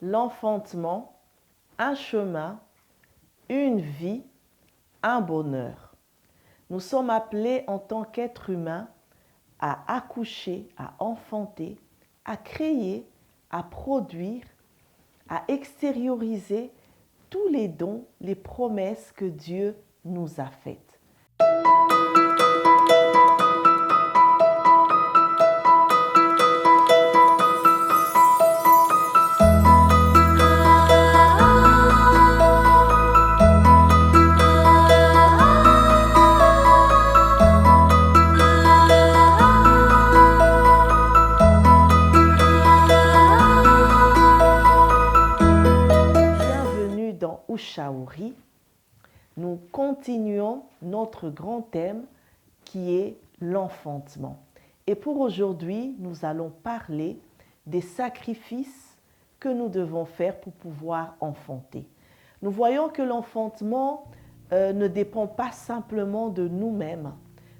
l'enfantement, un chemin, une vie, un bonheur. Nous sommes appelés en tant qu'êtres humains à accoucher, à enfanter, à créer, à produire, à extérioriser tous les dons, les promesses que Dieu nous a faites. Bienvenue dans Ushauri. Nous continuons notre grand thème qui est l'enfantement. Et pour aujourd'hui, nous allons parler des sacrifices que nous devons faire pour pouvoir enfanter. Nous voyons que l'enfantement ne dépend pas simplement de nous-mêmes,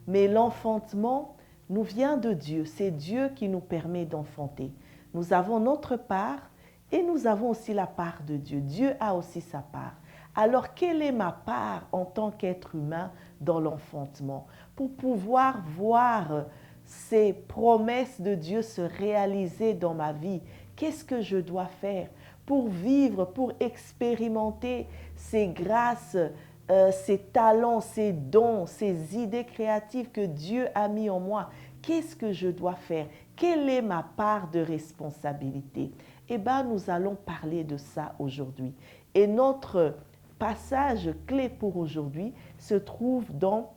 mais l'enfantement nous vient de Dieu. C'est Dieu qui nous permet d'enfanter. Nous avons notre part et nous avons aussi la part de Dieu. Dieu a aussi sa part. Alors, quelle est ma part en tant qu'être humain dans l'enfantement pour pouvoir voir ces promesses de Dieu se réaliser dans ma vie? Qu'est-ce que je dois faire pour vivre, pour expérimenter ces grâces, ces talents, ces dons, ces idées créatives que Dieu a mis en moi? Qu'est-ce que je dois faire? Quelle est ma part de responsabilité? Eh bien, nous allons parler de ça aujourd'hui. Et notre passage clé pour aujourd'hui se trouve dans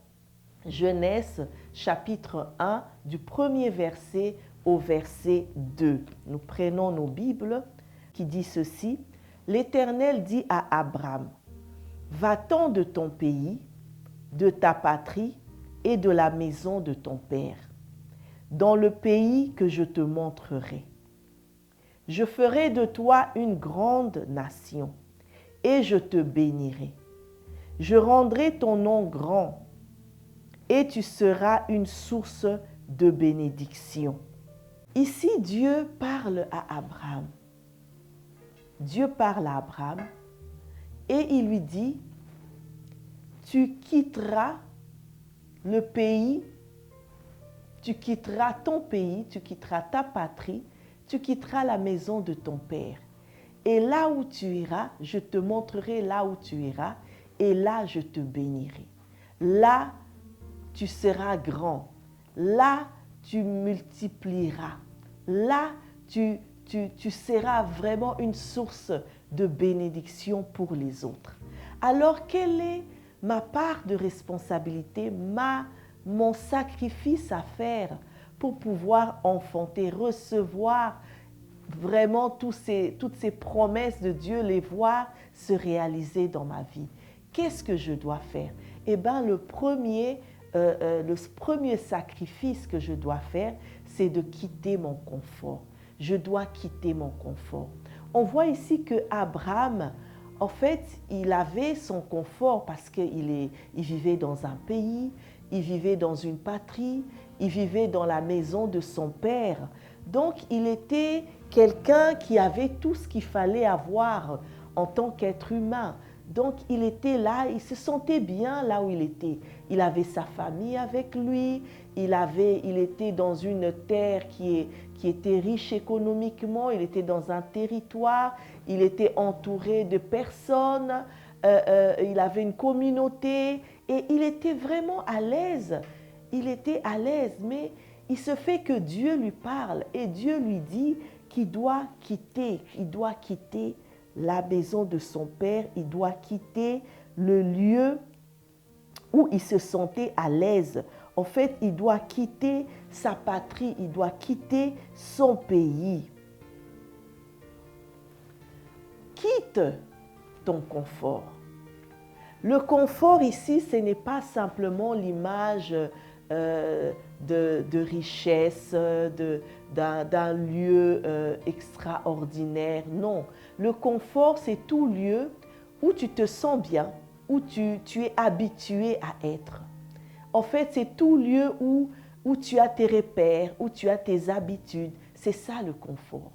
Genèse chapitre 1 du premier verset au verset 2. Nous prenons nos Bibles qui dit ceci. L'Éternel dit à Abraham, va-t'en de ton pays, de ta patrie et de la maison de ton père, dans le pays que je te montrerai. Je ferai de toi une grande nation et je te bénirai. Je rendrai ton nom grand et tu seras une source de bénédiction. Ici, Dieu parle à Abraham. Dieu parle à Abraham et il lui dit, tu quitteras le pays, tu quitteras ton pays, tu quitteras ta patrie, tu quitteras la maison de ton père. Et là où tu iras, je te montrerai là où tu iras, et là je te bénirai. Là, tu seras grand. Là, tu multiplieras. Là, tu seras vraiment une source de bénédiction pour les autres. Alors, quelle est ma part de responsabilité, mon sacrifice à faire pour pouvoir enfanter, recevoir vraiment toutes ces promesses de Dieu, les voir se réaliser dans ma vie? Qu'est-ce que je dois faire? Eh bien, le premier sacrifice que je dois faire, c'est de quitter mon confort. Je dois quitter mon confort. On voit ici que Abraham, en fait, il avait son confort parce qu'il vivait dans un pays, il vivait dans une patrie, il vivait dans la maison de son père. Donc, il était quelqu'un qui avait tout ce qu'il fallait avoir en tant qu'être humain. Donc, il était là, il se sentait bien là où il était. Il avait sa famille avec lui, il était dans une terre qui était riche économiquement, il était dans un territoire, il était entouré de personnes, il avait une communauté et il était vraiment à l'aise. Il était à l'aise, mais il se fait que Dieu lui parle et Dieu lui dit qu'il doit quitter la maison de son père, il doit quitter le lieu où il se sentait à l'aise. En fait, il doit quitter sa patrie, il doit quitter son pays. Quitte ton confort. Le confort ici, ce n'est pas simplement l'image de richesse, d'un lieu extraordinaire. Non, le confort, c'est tout lieu où tu te sens bien, où tu es habitué à être. En fait, c'est tout lieu où tu as tes repères, où tu as tes habitudes. C'est ça le confort.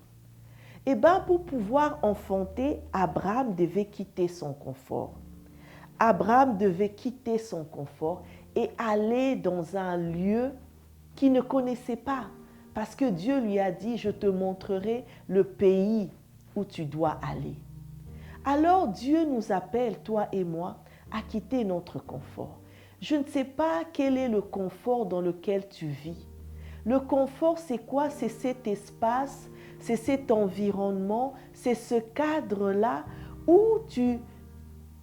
Eh bien, pour pouvoir enfanter, Abraham devait quitter son confort. Abraham devait quitter son confort et aller dans un lieu qu'il ne connaissait pas. Parce que Dieu lui a dit, je te montrerai le pays où tu dois aller. Alors Dieu nous appelle, toi et moi, à quitter notre confort. Je ne sais pas quel est le confort dans lequel tu vis. Le confort, c'est quoi? C'est cet espace, c'est cet environnement, c'est ce cadre-là où tu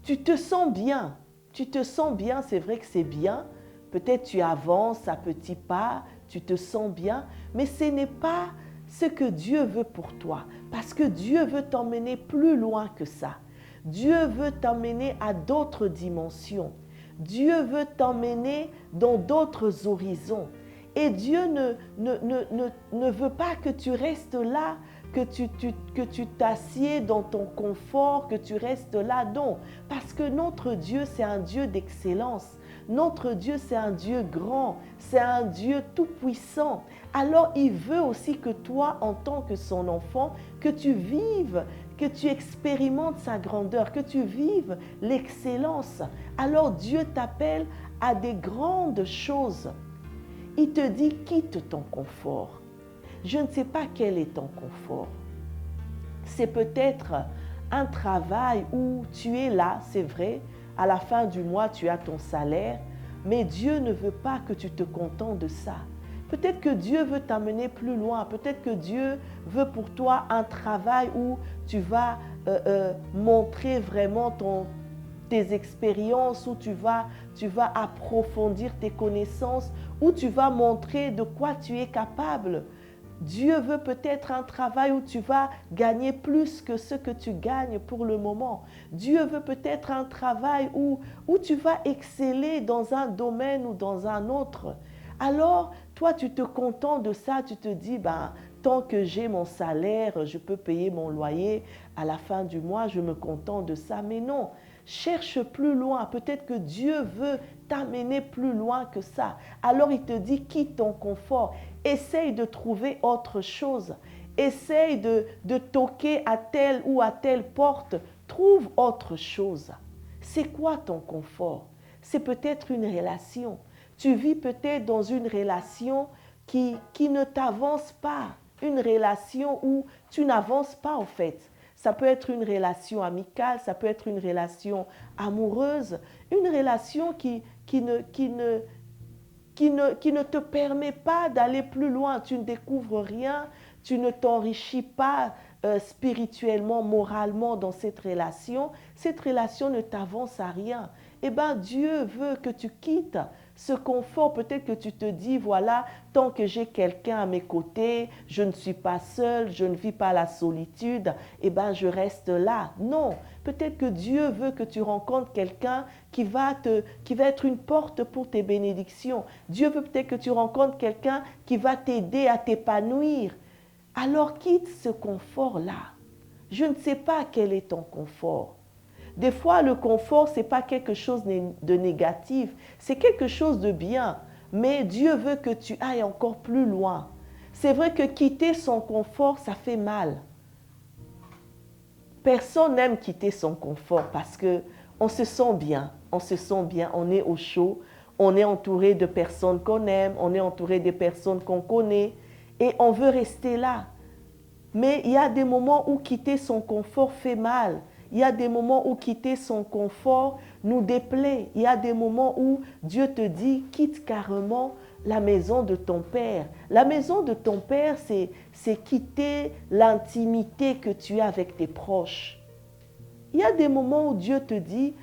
te sens bien. Tu te sens bien, c'est vrai que c'est bien. Peut-être tu avances à petits pas, tu te sens bien, mais ce n'est pas ce que Dieu veut pour toi. Parce que Dieu veut t'emmener plus loin que ça. Dieu veut t'emmener à d'autres dimensions. Dieu veut t'emmener dans d'autres horizons. Et Dieu ne veut pas que tu restes là, que tu t'assieds dans ton confort, que tu restes là. Non, parce que notre Dieu, c'est un Dieu d'excellence. Notre Dieu, c'est un Dieu grand, c'est un Dieu tout-puissant. Alors, il veut aussi que toi, en tant que son enfant, que tu vives, que tu expérimentes sa grandeur, que tu vives l'excellence. Alors, Dieu t'appelle à des grandes choses. Il te dit, quitte ton confort. Je ne sais pas quel est ton confort. C'est peut-être un travail où tu es là, c'est vrai, à la fin du mois, tu as ton salaire, mais Dieu ne veut pas que tu te contentes de ça. Peut-être que Dieu veut t'amener plus loin. Peut-être que Dieu veut pour toi un travail où tu vas montrer vraiment tes expériences, où tu vas approfondir tes connaissances, où tu vas montrer de quoi tu es capable. Dieu veut peut-être un travail où tu vas gagner plus que ce que tu gagnes pour le moment. Dieu veut peut-être un travail où tu vas exceller dans un domaine ou dans un autre. Alors, toi, tu te contentes de ça, tu te dis, tant que j'ai mon salaire, je peux payer mon loyer, à la fin du mois, je me contente de ça. Mais non, cherche plus loin. Peut-être que Dieu veut t'amener plus loin que ça. Alors, il te dit, quitte ton confort. Essaye de trouver autre chose. Essaye de toquer à telle ou à telle porte. Trouve autre chose. C'est quoi ton confort? C'est peut-être une relation. Tu vis peut-être dans une relation qui ne t'avance pas. Une relation où tu n'avances pas en fait. Ça peut être une relation amicale, ça peut être une relation amoureuse, une relation qui ne te permet pas d'aller plus loin. Tu ne découvres rien, tu ne t'enrichis pas spirituellement, moralement dans cette relation. Cette relation ne t'avance à rien. Eh bien, Dieu veut que tu quittes ce confort. Peut-être que tu te dis, voilà, tant que j'ai quelqu'un à mes côtés, je ne suis pas seule, je ne vis pas la solitude, eh bien, je reste là. Non, peut-être que Dieu veut que tu rencontres quelqu'un qui va être une porte pour tes bénédictions. Dieu veut peut-être que tu rencontres quelqu'un qui va t'aider à t'épanouir. Alors quitte ce confort-là. Je ne sais pas quel est ton confort. Des fois, le confort, ce n'est pas quelque chose de négatif, c'est quelque chose de bien. Mais Dieu veut que tu ailles encore plus loin. C'est vrai que quitter son confort, ça fait mal. Personne n'aime quitter son confort parce qu'on se sent bien, on est au chaud, on est entouré de personnes qu'on aime, on est entouré de personnes qu'on connaît et on veut rester là. Mais il y a des moments où quitter son confort fait mal. Il y a des moments où quitter son confort nous déplaît. Il y a des moments où Dieu te dit, quitte carrément la maison de ton père. La maison de ton père, c'est quitter l'intimité que tu as avec tes proches. Il y a des moments où Dieu te dit,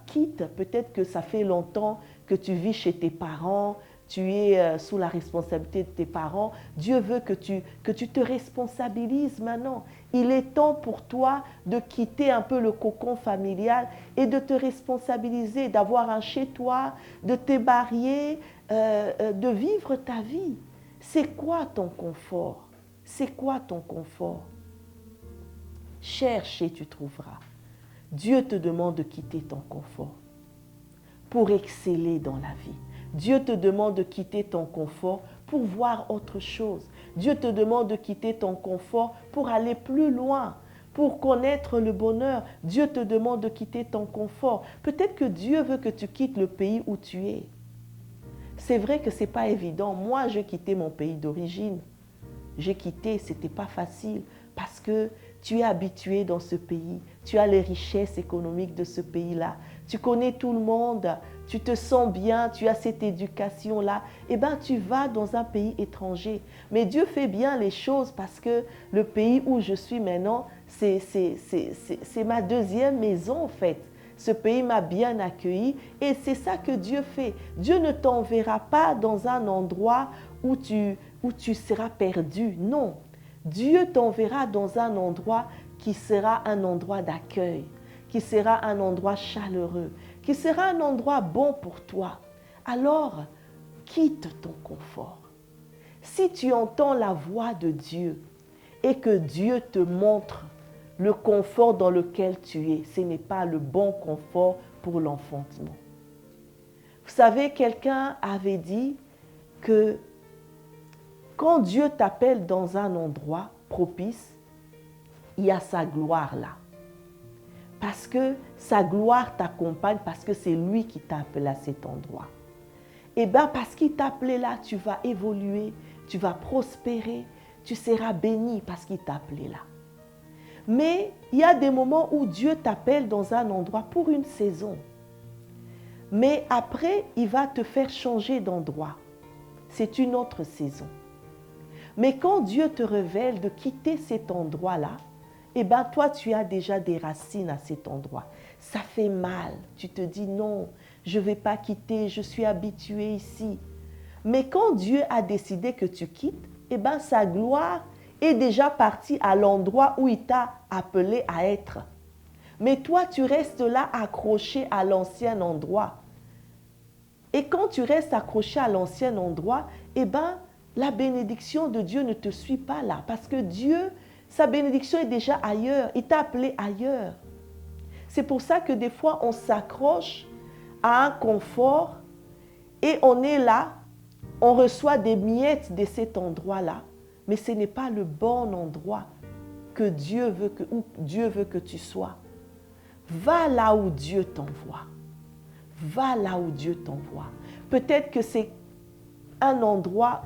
quitte, peut-être que ça fait longtemps que tu vis chez tes parents, tu es sous la responsabilité de tes parents. Dieu veut que tu te responsabilises maintenant. Il est temps pour toi de quitter un peu le cocon familial et de te responsabiliser, d'avoir un chez-toi, de te marier, de vivre ta vie. C'est quoi ton confort? C'est quoi ton confort? Cherche et tu trouveras. Dieu te demande de quitter ton confort pour exceller dans la vie. Dieu te demande de quitter ton confort pour voir autre chose. Dieu te demande de quitter ton confort pour aller plus loin, pour connaître le bonheur. Dieu te demande de quitter ton confort. Peut-être que Dieu veut que tu quittes le pays où tu es. C'est vrai que ce n'est pas évident. Moi, j'ai quitté mon pays d'origine. J'ai quitté, ce n'était pas facile parce que tu es habitué dans ce pays. Tu as les richesses économiques de ce pays-là. Tu connais tout le monde. Tu te sens bien. Tu as cette éducation-là. Eh bien, tu vas dans un pays étranger. Mais Dieu fait bien les choses parce que le pays où je suis maintenant, c'est ma deuxième maison en fait. Ce pays m'a bien accueilli et c'est ça que Dieu fait. Dieu ne t'enverra pas dans un endroit où tu seras perdu. Non, Dieu t'enverra dans un endroit qui sera un endroit d'accueil, qui sera un endroit chaleureux, qui sera un endroit bon pour toi. Alors, quitte ton confort. Si tu entends la voix de Dieu et que Dieu te montre le confort dans lequel tu es, ce n'est pas le bon confort pour l'enfantement. Vous savez, quelqu'un avait dit que quand Dieu t'appelle dans un endroit propice, il y a sa gloire là. Parce que sa gloire t'accompagne, parce que c'est lui qui t'a appelé à cet endroit. Et bien parce qu'il t'a appelé là, tu vas évoluer, tu vas prospérer, tu seras béni parce qu'il t'a appelé là. Mais il y a des moments où Dieu t'appelle dans un endroit pour une saison. Mais après, il va te faire changer d'endroit. C'est une autre saison. Mais quand Dieu te révèle de quitter cet endroit-là, eh bien toi, tu as déjà des racines à cet endroit. Ça fait mal. Tu te dis non, je ne vais pas quitter, je suis habitué ici. Mais quand Dieu a décidé que tu quittes, eh bien sa gloire est déjà partie à l'endroit où il t'a appelé à être. Mais toi, tu restes là accroché à l'ancien endroit. Et quand tu restes accroché à l'ancien endroit, eh bien, la bénédiction de Dieu ne te suit pas là. Parce que Dieu, sa bénédiction est déjà ailleurs. Il t'a appelé ailleurs. C'est pour ça que des fois, on s'accroche à un confort et on est là, on reçoit des miettes de cet endroit-là. Mais ce n'est pas le bon endroit où Dieu veut que tu sois. Va là où Dieu t'envoie. Va là où Dieu t'envoie. Peut-être que c'est un endroit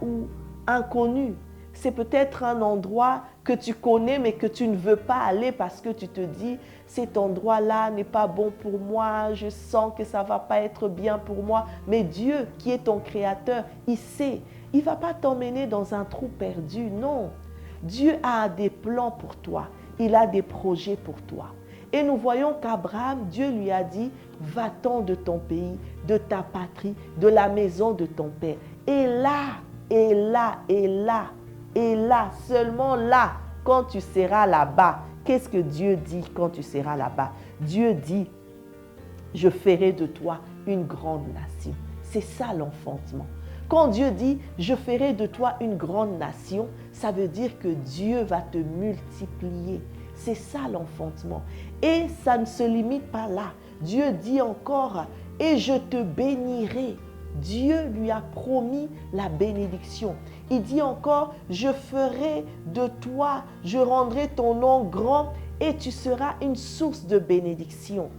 inconnu. C'est peut-être un endroit que tu connais mais que tu ne veux pas aller parce que tu te dis cet endroit-là n'est pas bon pour moi, je sens que ça ne va pas être bien pour moi. Mais Dieu qui est ton créateur, il sait. Il ne va pas t'emmener dans un trou perdu, non. Dieu a des plans pour toi. Il a des projets pour toi. Et nous voyons qu'Abraham, Dieu lui a dit, va-t'en de ton pays, de ta patrie, de la maison de ton père. Et là, seulement là, quand tu seras là-bas, qu'est-ce que Dieu dit quand tu seras là-bas? Dieu dit, je ferai de toi une grande nation. C'est ça l'enfantement. Quand Dieu dit, je ferai de toi une grande nation, ça veut dire que Dieu va te multiplier. C'est ça l'enfantement. Et ça ne se limite pas là. Dieu dit encore, et je te bénirai. Dieu lui a promis la bénédiction. Il dit encore, je ferai de toi, je rendrai ton nom grand et tu seras une source de bénédiction.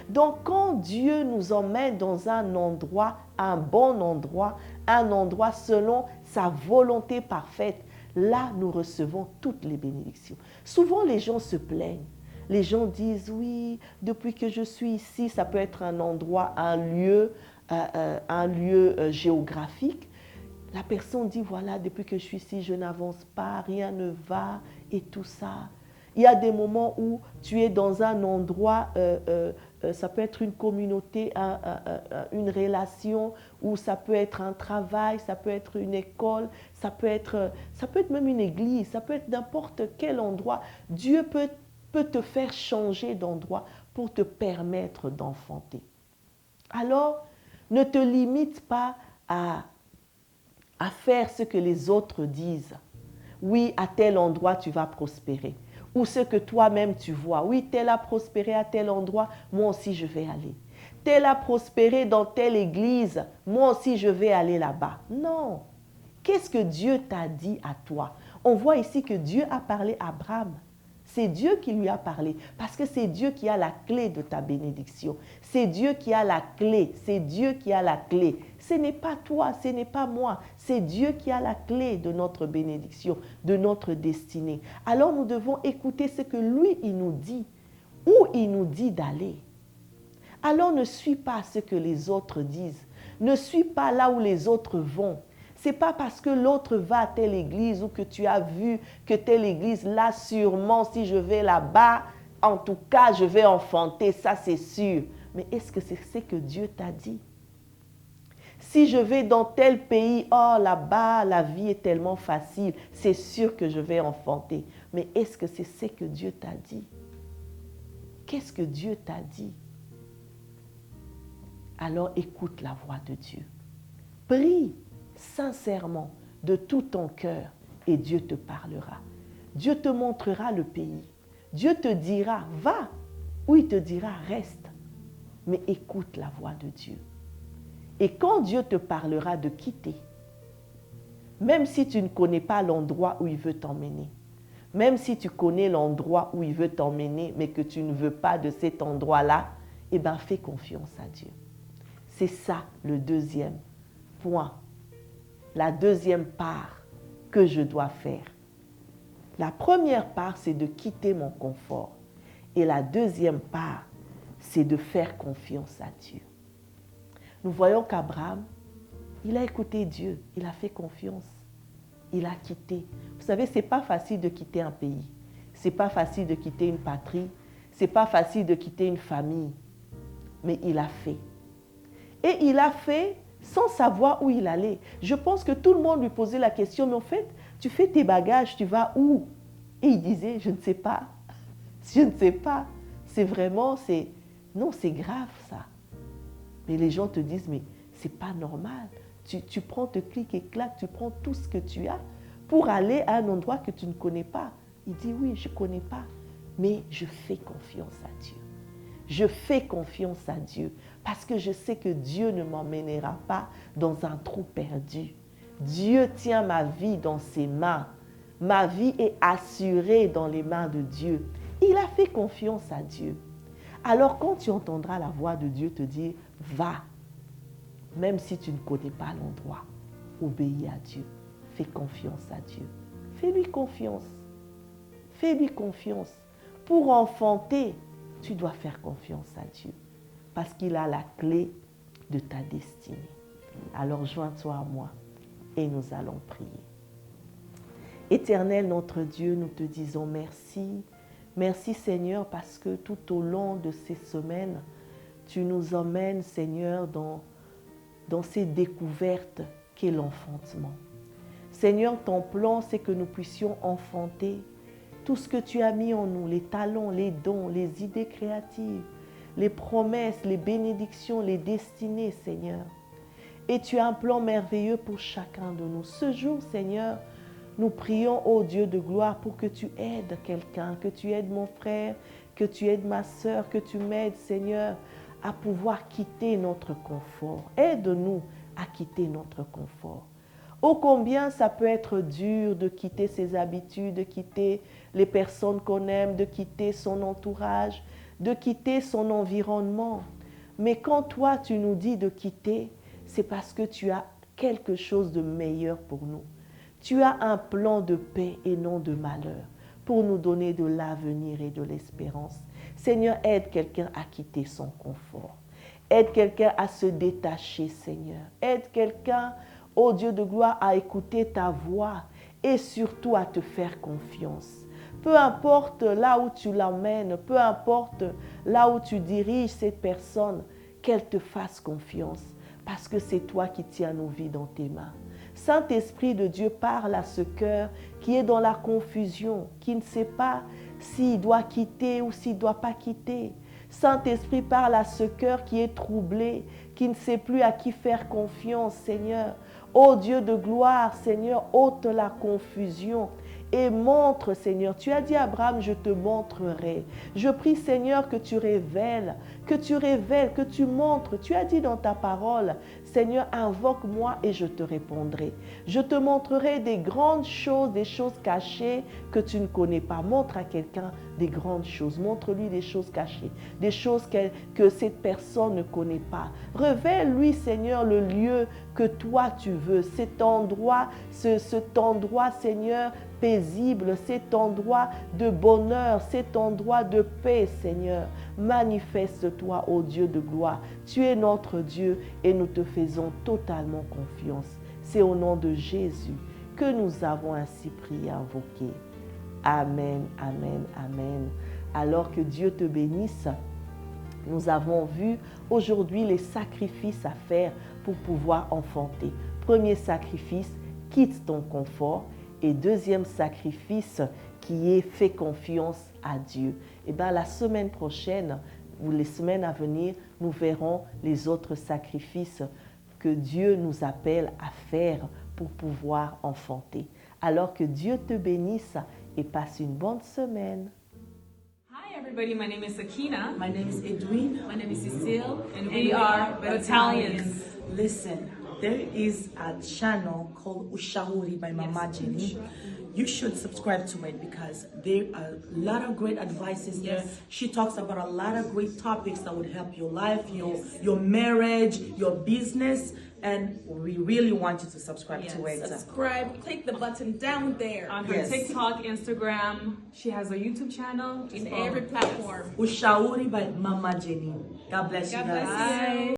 Donc quand Dieu nous emmène dans un endroit, un bon endroit, un endroit selon sa volonté parfaite, là nous recevons toutes les bénédictions. Souvent les gens se plaignent. Les gens disent, oui, depuis que je suis ici, ça peut être un endroit, un lieu géographique. La personne dit, voilà, depuis que je suis ici, je n'avance pas, rien ne va et tout ça. Il y a des moments où tu es dans un endroit, ça peut être une communauté, une relation, ou ça peut être un travail, ça peut être une école, ça peut être même une église, ça peut être n'importe quel endroit. Dieu peut te faire changer d'endroit pour te permettre d'enfanter. Alors, ne te limite pas à faire ce que les autres disent. Oui, à tel endroit, tu vas prospérer. Ou ce que toi-même tu vois. Oui, tel a prospéré à tel endroit, moi aussi je vais aller. Tel a prospéré dans telle église, moi aussi je vais aller là-bas. Non, Qu'est-ce que Dieu t'a dit à toi? On voit ici que Dieu a parlé à Abraham. C'est Dieu qui lui a parlé parce que c'est Dieu qui a la clé de ta bénédiction. C'est Dieu qui a la clé. C'est Dieu qui a la clé. Ce n'est pas toi, ce n'est pas moi. C'est Dieu qui a la clé de notre bénédiction, de notre destinée. Alors nous devons écouter ce que lui, il nous dit, où il nous dit d'aller. Alors ne suis pas ce que les autres disent. Ne suis pas là où les autres vont. Ce n'est pas parce que l'autre va à telle église ou que tu as vu que telle église, là sûrement si je vais là-bas, en tout cas je vais enfanter, ça c'est sûr. Mais est-ce que c'est ce que Dieu t'a dit? Si je vais dans tel pays, oh là-bas la vie est tellement facile, c'est sûr que je vais enfanter. Mais est-ce que c'est ce que Dieu t'a dit? Qu'est-ce que Dieu t'a dit? Alors écoute la voix de Dieu. Prie sincèrement de tout ton cœur et Dieu te parlera. Dieu te montrera le pays. Dieu te dira, va, ou il te dira, reste. Mais écoute la voix de Dieu. Et quand Dieu te parlera de quitter, même si tu ne connais pas l'endroit où il veut t'emmener, même si tu connais l'endroit où il veut t'emmener, mais que tu ne veux pas de cet endroit-là, eh bien fais confiance à Dieu. C'est ça le deuxième point. La deuxième part que je dois faire. La première part, c'est de quitter mon confort. Et la deuxième part, c'est de faire confiance à Dieu. Nous voyons qu'Abraham, il a écouté Dieu, il a fait confiance, il a quitté. Vous savez, ce n'est pas facile de quitter un pays, ce n'est pas facile de quitter une patrie, ce n'est pas facile de quitter une famille, mais il a fait. Et il a fait sans savoir où il allait. Je pense que tout le monde lui posait la question, mais en fait, tu fais tes bagages, tu vas où? Et il disait, je ne sais pas, je ne sais pas. C'est vraiment, non, c'est grave ça. Mais les gens te disent, mais c'est pas normal. Tu prends te clic et clac, tu prends tout ce que tu as pour aller à un endroit que tu ne connais pas. Il dit, oui, je ne connais pas, mais je fais confiance à Dieu. Je fais confiance à Dieu parce que je sais que Dieu ne m'emmènera pas dans un trou perdu. Dieu tient ma vie dans ses mains. Ma vie est assurée dans les mains de Dieu. Il a fait confiance à Dieu. Alors quand tu entendras la voix de Dieu te dire, va, même si tu ne connais pas l'endroit, obéis à Dieu. Fais confiance à Dieu. Fais-lui confiance. Fais-lui confiance. Pour enfanter, tu dois faire confiance à Dieu parce qu'il a la clé de ta destinée. Alors joins-toi à moi et nous allons prier. Éternel notre Dieu, nous te disons merci. Merci Seigneur parce que tout au long de ces semaines, tu nous emmènes Seigneur dans ces découvertes qu'est l'enfantement. Seigneur, ton plan c'est que nous puissions enfanter tout ce que tu as mis en nous, les talents, les dons, les idées créatives, les promesses, les bénédictions, les destinées, Seigneur. Et tu as un plan merveilleux pour chacun de nous. Ce jour, Seigneur, nous prions, ô Dieu de gloire, pour que tu aides quelqu'un, que tu aides mon frère, que tu aides ma sœur, que tu m'aides, Seigneur, à pouvoir quitter notre confort. Aide-nous à quitter notre confort. Ô combien ça peut être dur de quitter ses habitudes, de quitter les personnes qu'on aime, de quitter son entourage, de quitter son environnement. Mais quand toi, tu nous dis de quitter, c'est parce que tu as quelque chose de meilleur pour nous. Tu as un plan de paix et non de malheur pour nous donner de l'avenir et de l'espérance. Seigneur, aide quelqu'un à quitter son confort. Aide quelqu'un à se détacher, Seigneur. Aide quelqu'un, ô Dieu de gloire, à écouter ta voix et surtout à te faire confiance. Peu importe là où tu l'emmènes, peu importe là où tu diriges cette personne, qu'elle te fasse confiance parce que c'est toi qui tiens nos vies dans tes mains. Saint-Esprit de Dieu, parle à ce cœur qui est dans la confusion, qui ne sait pas s'il doit quitter ou s'il ne doit pas quitter. Saint-Esprit, parle à ce cœur qui est troublé, qui ne sait plus à qui faire confiance, Seigneur. Ô Dieu de gloire, Seigneur, ôte la confusion et montre, Seigneur. Tu as dit à Abraham, je te montrerai. Je prie, Seigneur, que tu révèles, que tu montres. Tu as dit dans ta parole, Seigneur, invoque-moi et je te répondrai. Je te montrerai des grandes choses, des choses cachées que tu ne connais pas. Montre à quelqu'un des grandes choses. Montre-lui des choses cachées, des choses que cette personne ne connaît pas. Révèle-lui, Seigneur, le lieu que toi tu veux, cet endroit, cet endroit, Seigneur, paisible, cet endroit de bonheur, cet endroit de paix, Seigneur. Manifeste-toi, ô Dieu de gloire. Tu es notre Dieu et nous te faisons totalement confiance. C'est au nom de Jésus que nous avons ainsi prié, invoqué. Amen, amen, amen. Alors que Dieu te bénisse, nous avons vu aujourd'hui les sacrifices à faire pour pouvoir enfanter. Premier sacrifice, quitte ton confort. Et deuxième sacrifice qui est fais confiance à Dieu. Et bien la semaine prochaine ou les semaines à venir, nous verrons les autres sacrifices que Dieu nous appelle à faire pour pouvoir enfanter. Alors que Dieu te bénisse et passe une bonne semaine. Hi everybody, my name is Sakina. My name is Edwin. My name is Cecile, and we are Battalions. Listen, there is a channel called Ushauri by Mama Jenny. You should subscribe to it because there are a lot of great advices there. She talks about a lot of great topics that would help your life, your marriage, your business, and we really want you to subscribe to it. Subscribe, click the button down there. On her TikTok, Instagram, she has a YouTube channel. In every platform. Ushauri by Mama Jenny. God bless you guys. Bye.